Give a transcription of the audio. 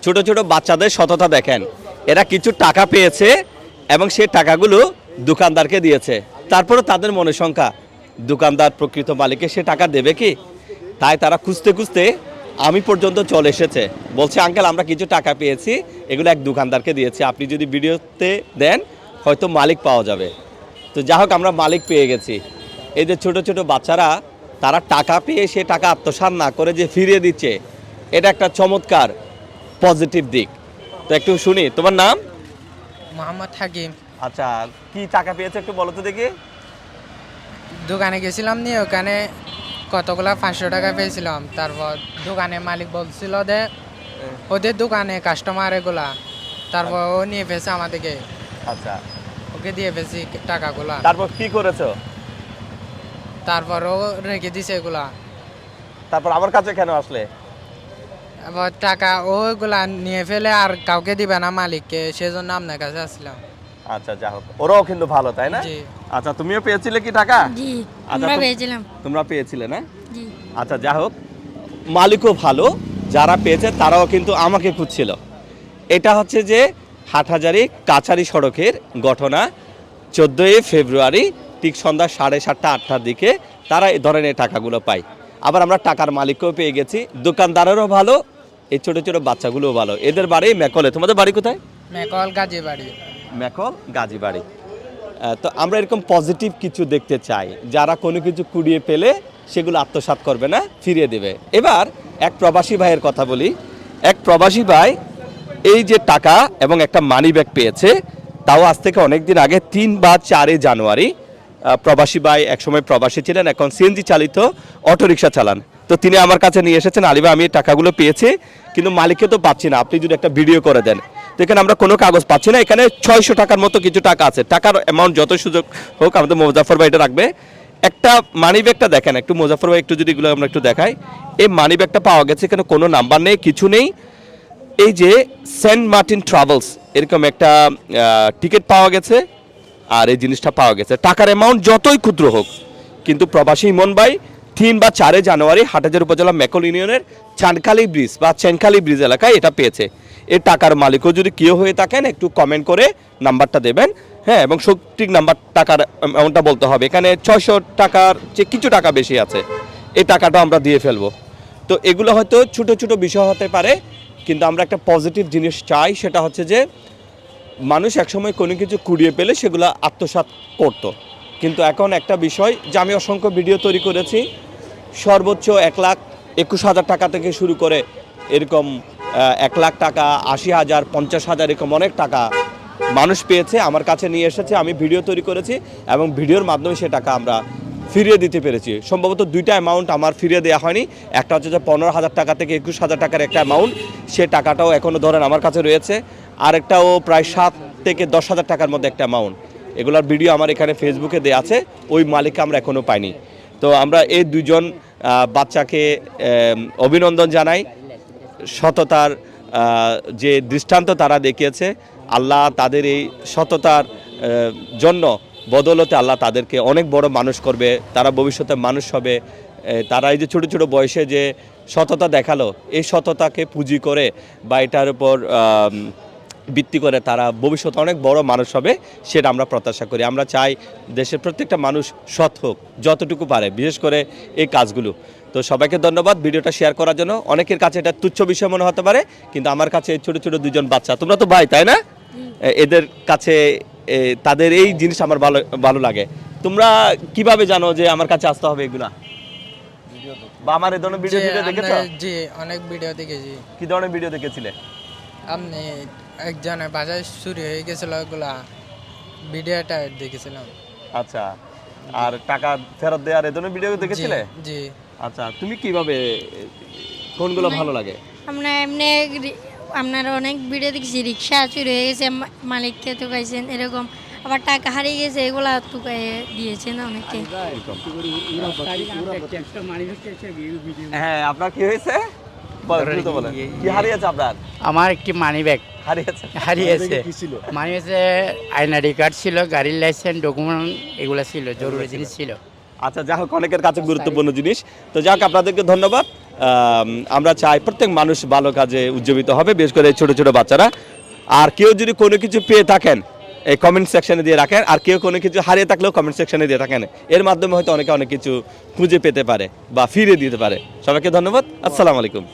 ছোট ছোট বাচ্চাদের সততা দেখেন, এরা কিছু টাকা পেয়েছে এবং সেই টাকাগুলো দোকানদারকে দিয়েছে। তারপরে তাদের মনে শঙ্কা, দোকানদার প্রকৃত মালিককে সে টাকা দেবে কি? তাই তারা খুঁজতে খুঁজতে আমি পর্যন্ত চলে এসেছে, বলছে আঙ্কেল আমরা কিছু টাকা পেয়েছি, এগুলো এক দোকানদারকে দিয়েছি, আপনি যদি ভিডিওতে দেন হয়তো মালিক পাওয়া যাবে। তো যা হোক আমরা মালিক পেয়ে গেছি। এই যে ছোট ছোট বাচ্চারা তারা টাকা পেয়ে সে টাকা আত্মসাৎ না করে যে ফিরিয়ে দিচ্ছে, এটা একটা চমৎকার পজিটিভ দিক। তো একটু শুনি, তোমার নাম? মোহাম্মদ হাকিম। আচ্ছা, কি টাকা পেয়েছে একটু বলো তো দেখি। দোকানে গেছিলাম নিয়ে, ওখানে কতগুলা 500 টাকা পেয়েছিলাম। তারপর দোকানে মালিক বলছিল যে ওদের দোকানে কাস্টমার এগুলা, তারপর ও নিয়ে ফেলছে আমাদেরকে, আচ্ছা, ওকে দিয়ে ফেলছি টাকাগুলা। তারপর কি করেছো? তারপর ও রেখে দিছে এগুলা। তারপর আমার কাছে কেন আসলে? আবার টাকা ওইগুলা নিয়ে ফেলে আর কাউকে দিবে না মালিককে, সেজন্য আপনার কাছে আসলাম। আচ্ছা, যা হোক, ওরাও কিন্তু ভালো, তাই না? জি। আচ্ছা, তুমিও পেয়েছিলে কি টাকা? জি, আচ্ছা, আমরা পেয়েছিলাম। তোমরা পেয়েছিলে না? জি। আচ্ছা, যা হোক, মালিকও ভালো, যারা পেয়েছে তারাও কিন্তু আমাকে খুঁজছিল। এটা হচ্ছে যে হাটহাজারী কাছারি সড়কের ঘটনা। 14ই ফেব্রুয়ারি ঠিক সন্ধ্যা 7:30 8টার দিকে তারা এই ধরনের টাকাগুলো পায়। আবার আমরা টাকার মালিককেও পেয়ে গেছি, দোকানদারেরও ভালো, এই ছোট ছোট বাচ্চাগুলোও ভালো। এদের বাড়ি মেকলে। তোমাদের বাড়ি কোথায়? মেকল গাজী বাড়ি। মেকল গাজীবাড়ি। তো আমরা এরকম পজিটিভ কিছু দেখতে চাই, যারা কোনো কিছু কুড়িয়ে পেলে সেগুলো আত্মসাৎ করবে না, ফিরিয়ে দেবে। এবার এক প্রবাসী ভাইয়ের কথা বলি। এক প্রবাসী ভাই এই যে টাকা এবং একটা মানি ব্যাগ পেয়েছে, তাও আজ থেকে অনেক দিন আগে 3 বা 4 জানুয়ারি। প্রবাসী ভাই একসময় প্রবাসী ছিলেন, এখন সিএনজি চালিত অটোরিকশা চালান। তো তিনি আমার কাছে নিয়ে এসেছেন, আলিবা আমি এই টাকাগুলো পেয়েছি কিন্তু মালিককে তো পাচ্ছি না, আপনি যদি একটা ভিডিও করে দেন। তো এখানে আমরা কোনো কাগজ পাচ্ছি না, এখানে 600 টাকার মতো কিছু টাকা আছে। টাকার অ্যামাউন্ট যত সুযোগ হোক আমাদের মোজাফর ভাই এটা রাখবে। একটা মানি ব্যাগটা দেখেন একটু, মোজাফর ভাই একটু যদি এগুলো আমরা একটু দেখাই। এই মানি ব্যাগটা পাওয়া গেছে, এখানে কোনো নাম্বার নেই, কিছু নেই। এই যে সেন্ট মার্টিন ট্রাভেলস এরকম একটা টিকিট পাওয়া গেছে, আর এই জিনিসটা পাওয়া গেছে। টাকার অ্যামাউন্ট যতই ক্ষুদ্র হোক, কিন্তু প্রবাসী ইমন ভাই 3 বা 4 জানুয়ারি হাটহাজারী উপজেলা মেকল ইউনিয়নের চানখালি ব্রিজ বা চেনখালি ব্রিজ এলাকায় এটা পেয়েছে। এই টাকার মালিকও যদি কেউ হয়ে থাকেন একটু কমেন্ট করে নাম্বারটা দেবেন, হ্যাঁ, এবং সঠিক নাম্বার টাকার অ্যামাউন্টটা বলতে হবে। এখানে 600 টাকার চেয়ে কিছু টাকা বেশি আছে, এই টাকাটা আমরা দিয়ে ফেলবো। তো এগুলো হয়তো ছোট ছোট বিষয় হতে পারে, কিন্তু আমরা একটা পজিটিভ জিনিস চাই, সেটা হচ্ছে যে মানুষ একসময় কোনো কিছু কুড়িয়ে পেলে সেগুলো আত্মসাৎ করতো, কিন্তু এখন একটা বিষয় যে আমি অসংখ্য ভিডিও তৈরি করেছি, সর্বোচ্চ 1,21,000 টাকা থেকে শুরু করে এরকম 1 লাখ টাকা, 80,000, 50,000 এরকম অনেক টাকা মানুষ পেয়েছে, আমার কাছে নিয়ে এসেছে, আমি ভিডিও তৈরি করেছি এবং ভিডিওর মাধ্যমে সে টাকা আমরা ফিরিয়ে দিতে পেরেছি। সম্ভবত 2টা অ্যামাউন্ট আমার ফিরিয়ে দেওয়া হয়নি, একটা হচ্ছে যে 15,000 টাকা থেকে 21,000 টাকার একটা অ্যামাউন্ট, সে টাকাটাও এখনও ধরেন আমার কাছে রয়েছে, আরেকটাও প্রায় 7 থেকে 10,000 টাকার মধ্যে একটা অ্যামাউন্ট। এগুলোর ভিডিও আমার এখানে ফেসবুকে দেওয়া আছে, ওই মালিককে আমরা এখনও পাইনি। তো আমরা এই দুজন বাচ্চাকে অভিনন্দন জানাই, সততার যে দৃষ্টান্ত তারা দেখিয়েছে, আল্লাহ তাদের এই সততার জন্য বদলতে আল্লাহ তাদেরকে অনেক বড় মানুষ করবে, তারা ভবিষ্যতে মানুষ হবে। তারা এই যে ছোটো ছোটো বয়সে যে সততা দেখালো, এই সততাকে পুঁজি করে বা এটার উপর ভিত্তি করে তারা ভবিষ্যতে অনেক বড় মানুষ হবে, সেটা আমরা প্রত্যাশা করি। আমরা চাই দেশের প্রত্যেকটা মানুষ সৎ হোক যতটুকু পারে, বিশেষ করে এই কাজগুলো। তো সবাইকে ধন্যবাদ ভিডিওটা শেয়ার করার জন্য। অনেকের কাছে এটা তুচ্ছ বিষয় মনে হতে পারে, কিন্তু আমার কাছে ছোট ছোট দুজন বাচ্চা, তোমরা তো ভাই তাই না, এদের কাছে তাদের এই জিনিস আমার ভালো ভালো লাগে। তোমরা কিভাবে জানো যে আমার কাছে আসতে হবে এগুলা, বা আমার এই ধরনের ভিডিও দেখেছো? জি, অনেক ভিডিও দেখেছি। কি ধরনের ভিডিও দেখেছিলে আপনি একজনের বাসায় চুরি হয়ে গেছিল, ওগুলা ভিডিওটা দেখেছিলাম। আচ্ছা, আর টাকা ফেরত দেওয়ার এই ধরনের ভিডিও দেখেছিলে? জি। আচ্ছা, তুমি কিভাবে, কোনগুলো ভালো লাগে? আমরা এমনি আপনার অনেক ভিডিও দেখেছি, রিক্সা চুরি হয়ে গেছে, মালিককে ঠকাইছেন এরকম, আবার টাকা হারিয়ে গেছে, এগুলা ঠুকাই দিয়েছেন অনেকে। হ্যাঁ, আপনার কি হয়েছে বলেন, কি হারিয়েছে আপনার? আমার একটি মানি ব্যাগ হারিয়েছে। মানি ব্যাগে আইডি কার্ড ছিল, গাড়ির লাইসেন্স, ডকুমেন্ট এগুলো ছিল, জরুরি জিনিস ছিল। আচ্ছা, যা হোক, অনেকের কাছে গুরুত্বপূর্ণ জিনিস। তো যাক, আপনাদেরকে ধন্যবাদ। আমরা চাই প্রত্যেক মানুষ ভালো কাজে উজ্জীবিত হবে, বিশেষ করে ছোট ছোট বাচ্চারা। আর কেউ যদি কোনো কিছু পেয়ে থাকেন এই কমেন্ট সেকশনে দিয়ে রাখেন, আর কেউ কোনো কিছু হারিয়ে থাকলেও কমেন্ট সেকশনে দিয়ে থাকেন। এর মাধ্যমে হয়তো অনেকে অনেক কিছু খুঁজে পেতে পারে বা ফিরিয়ে দিতে পারে। সবাইকে ধন্যবাদ। আসসালামু আলাইকুম।